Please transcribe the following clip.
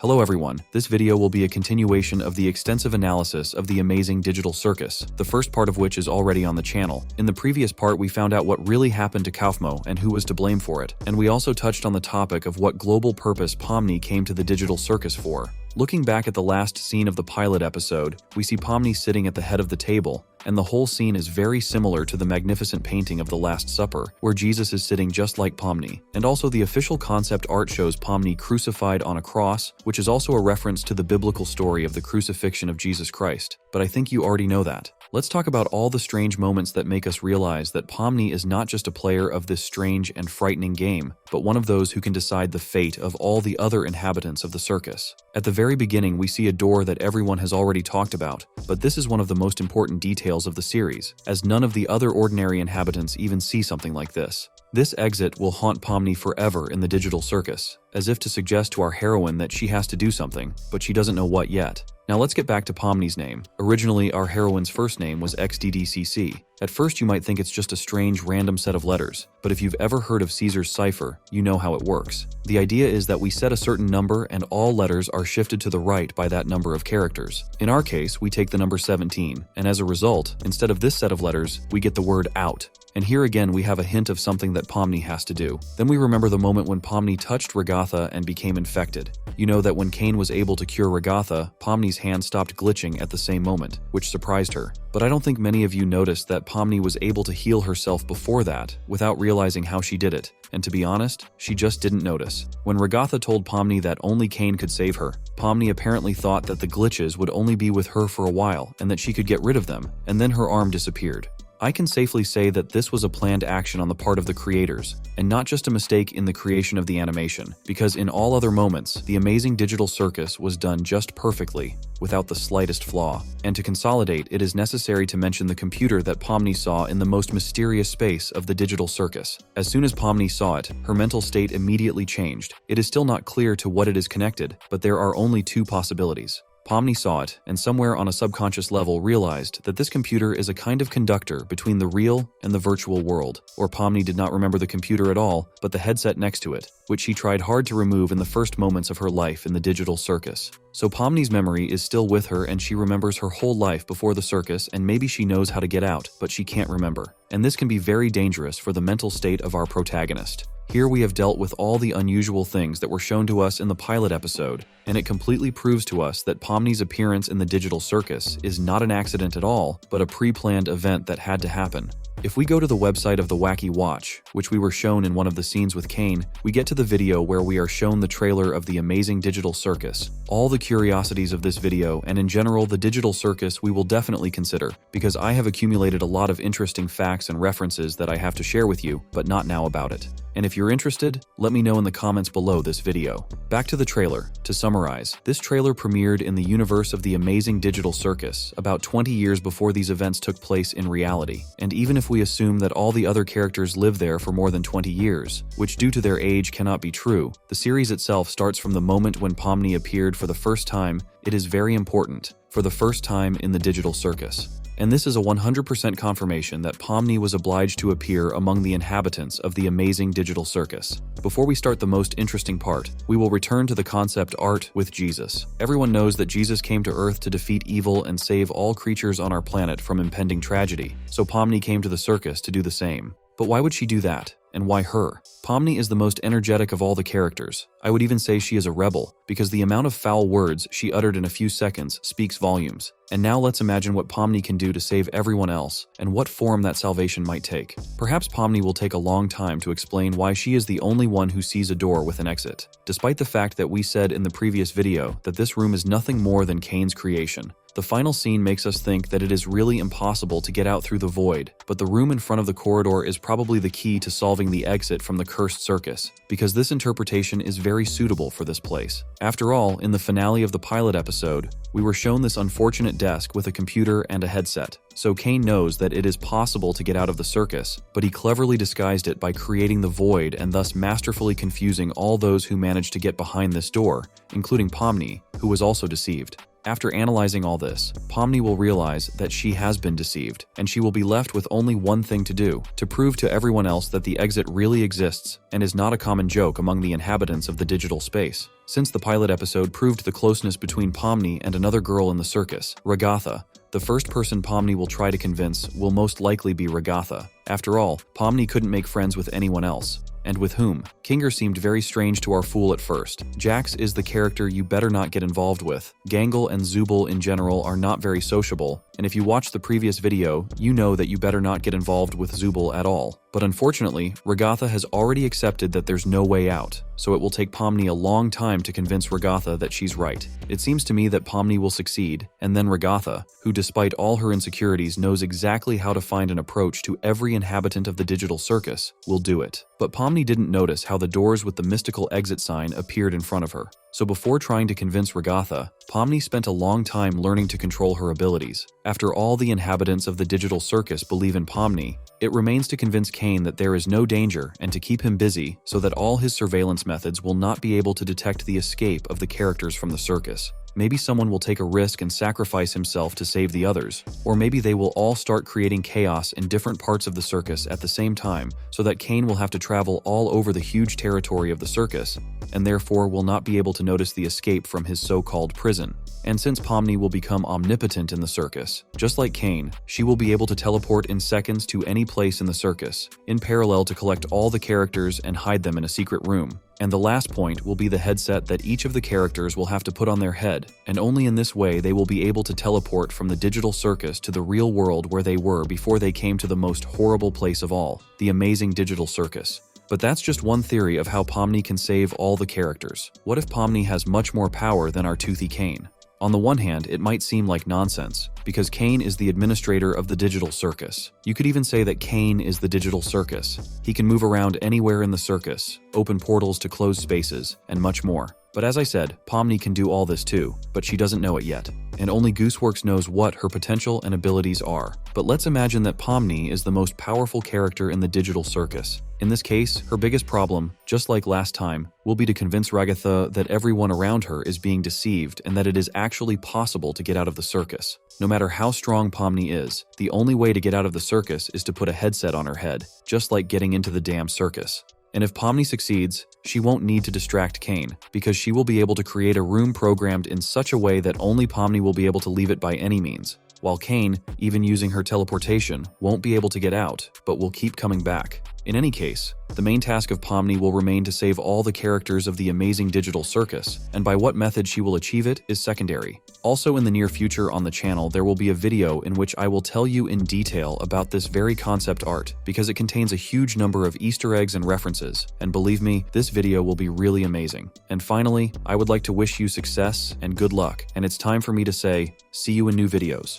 Hello everyone, this video will be a continuation of the extensive analysis of the amazing digital circus, the first part of which is already on the channel. In the previous part we found out what really happened to Kaufmo and who was to blame for it, and we also touched on the topic of what global purpose Pomni came to the digital circus for. Looking back at the last scene of the pilot episode, we see Pomni sitting at the head of the table, and the whole scene is very similar to the magnificent painting of the Last Supper, where Jesus is sitting just like Pomni. And also the official concept art shows Pomni crucified on a cross, which is also a reference to the biblical story of the crucifixion of Jesus Christ. But I think you already know that. Let's talk about all the strange moments that make us realize that Pomni is not just a player of this strange and frightening game, but one of those who can decide the fate of all the other inhabitants of the circus. At the very beginning, we see a door that everyone has already talked about, but this is one of the most important details of the series, as none of the other ordinary inhabitants even see something like this. This exit will haunt Pomni forever in the digital circus, as if to suggest to our heroine that she has to do something, but she doesn't know what yet. Now let's get back to Pomni's name. Originally, our heroine's first name was XDDCC. At first you might think it's just a strange random set of letters, but if you've ever heard of Caesar's cipher, you know how it works. The idea is that we set a certain number and all letters are shifted to the right by that number of characters. In our case, we take the number 17, and as a result, instead of this set of letters, we get the word out. And here again we have a hint of something that Pomni has to do. Then we remember the moment when Pomni touched Regatha and became infected. You know that when Cain was able to cure Regatha, Pomni's hand stopped glitching at the same moment, which surprised her. But I don't think many of you noticed that Pomni was able to heal herself before that, without realizing how she did it. And to be honest, she just didn't notice. When Regatha told Pomni that only Cain could save her, Pomni apparently thought that the glitches would only be with her for a while and that she could get rid of them, and then her arm disappeared. I can safely say that this was a planned action on the part of the creators, and not just a mistake in the creation of the animation, because in all other moments, the amazing digital circus was done just perfectly, without the slightest flaw. And to consolidate, it is necessary to mention the computer that Pomni saw in the most mysterious space of the digital circus. As soon as Pomni saw it, her mental state immediately changed. It is still not clear to what it is connected, but there are only two possibilities. Pomni saw it, and somewhere on a subconscious level realized that this computer is a kind of conductor between the real and the virtual world. Or Pomni did not remember the computer at all, but the headset next to it, which she tried hard to remove in the first moments of her life in the digital circus. So Pomni's memory is still with her and she remembers her whole life before the circus, and maybe she knows how to get out, but she can't remember. And this can be very dangerous for the mental state of our protagonist. Here we have dealt with all the unusual things that were shown to us in the pilot episode, and it completely proves to us that Pomni's appearance in the digital circus is not an accident at all, but a pre-planned event that had to happen. If we go to the website of the Wacky Watch, which we were shown in one of the scenes with Cain, we get to the video where we are shown the trailer of the amazing digital circus. All the curiosities of this video, and in general the digital circus, we will definitely consider, because I have accumulated a lot of interesting facts and references that I have to share with you, but not now about it. And if you're interested, let me know in the comments below this video. Back to the trailer. To summarize, this trailer premiered in the universe of the amazing digital circus about 20 years before these events took place in reality. And even if we assume that all the other characters live there for more than 20 years, which due to their age cannot be true, the series itself starts from the moment when Pomni appeared for the first time. It is very important, for the first time in the digital circus. And this is a 100% confirmation that Pomni was obliged to appear among the inhabitants of the amazing digital circus. Before we start the most interesting part, we will return to the concept art with Jesus. Everyone knows that Jesus came to Earth to defeat evil and save all creatures on our planet from impending tragedy, so Pomni came to the circus to do the same. But why would she do that? And why her? Pomni is the most energetic of all the characters. I would even say she is a rebel, because the amount of foul words she uttered in a few seconds speaks volumes. And now let's imagine what Pomni can do to save everyone else, and what form that salvation might take. Perhaps Pomni will take a long time to explain why she is the only one who sees a door with an exit. Despite the fact that we said in the previous video that this room is nothing more than Cain's creation, the final scene makes us think that it is really impossible to get out through the void, but the room in front of the corridor is probably the key to solving the exit from the cursed circus, because this interpretation is very suitable for this place. After all, in the finale of the pilot episode, we were shown this unfortunate desk with a computer and a headset. So Cain knows that it is possible to get out of the circus, but he cleverly disguised it by creating the void and thus masterfully confusing all those who managed to get behind this door, including Pomni, who was also deceived. After analyzing all this, Pomni will realize that she has been deceived, and she will be left with only one thing to do, to prove to everyone else that the exit really exists and is not a common joke among the inhabitants of the digital space. Since the pilot episode proved the closeness between Pomni and another girl in the circus, Ragatha, the first person Pomni will try to convince will most likely be Ragatha. After all, Pomni couldn't make friends with anyone else. And with whom? Kinger seemed very strange to our fool at first. Jax is the character you better not get involved with. Gangle and Zubul in general are not very sociable, and if you watched the previous video, you know that you better not get involved with Zubul at all. But unfortunately, Ragatha has already accepted that there's no way out, so it will take Pomni a long time to convince Ragatha that she's right. It seems to me that Pomni will succeed, and then Ragatha, who despite all her insecurities knows exactly how to find an approach to every inhabitant of the digital circus, will do it. But Pomni didn't notice how the doors with the mystical exit sign appeared in front of her. So before trying to convince Ragatha, Pomni spent a long time learning to control her abilities. After all the inhabitants of the digital circus believe in Pomni, it remains to convince Kane that there is no danger and to keep him busy so that all his surveillance methods will not be able to detect the escape of the characters from the circus. Maybe someone will take a risk and sacrifice himself to save the others, or maybe they will all start creating chaos in different parts of the circus at the same time so that Kane will have to travel all over the huge territory of the circus and therefore will not be able to notice the escape from his so-called prison. And since Pomni will become omnipotent in the circus, just like Kane, she will be able to teleport in seconds to any place in the circus, in parallel to collect all the characters and hide them in a secret room. And the last point will be the headset that each of the characters will have to put on their head, and only in this way they will be able to teleport from the digital circus to the real world where they were before they came to the most horrible place of all, the amazing digital circus. But that's just one theory of how Pomni can save all the characters. What if Pomni has much more power than our toothy Kane? On the one hand, it might seem like nonsense, because Kane is the administrator of the digital circus. You could even say that Kane is the digital circus. He can move around anywhere in the circus, open portals to closed spaces, and much more. But as I said, Pomni can do all this too, but she doesn't know it yet. And only Gooseworx knows what her potential and abilities are. But let's imagine that Pomni is the most powerful character in the digital circus. In this case, her biggest problem, just like last time, will be to convince Ragatha that everyone around her is being deceived and that it is actually possible to get out of the circus. No matter how strong Pomni is, the only way to get out of the circus is to put a headset on her head, just like getting into the damn circus. And if Pomni succeeds, she won't need to distract Kane, because she will be able to create a room programmed in such a way that only Pomni will be able to leave it by any means, while Kane, even using her teleportation, won't be able to get out, but will keep coming back. In any case, the main task of Pomni will remain to save all the characters of the amazing digital circus, and by what method she will achieve it is secondary. Also in the near future on the channel there will be a video in which I will tell you in detail about this very concept art, because it contains a huge number of Easter eggs and references, and believe me, this video will be really amazing. And finally, I would like to wish you success and good luck, and it's time for me to say, see you in new videos.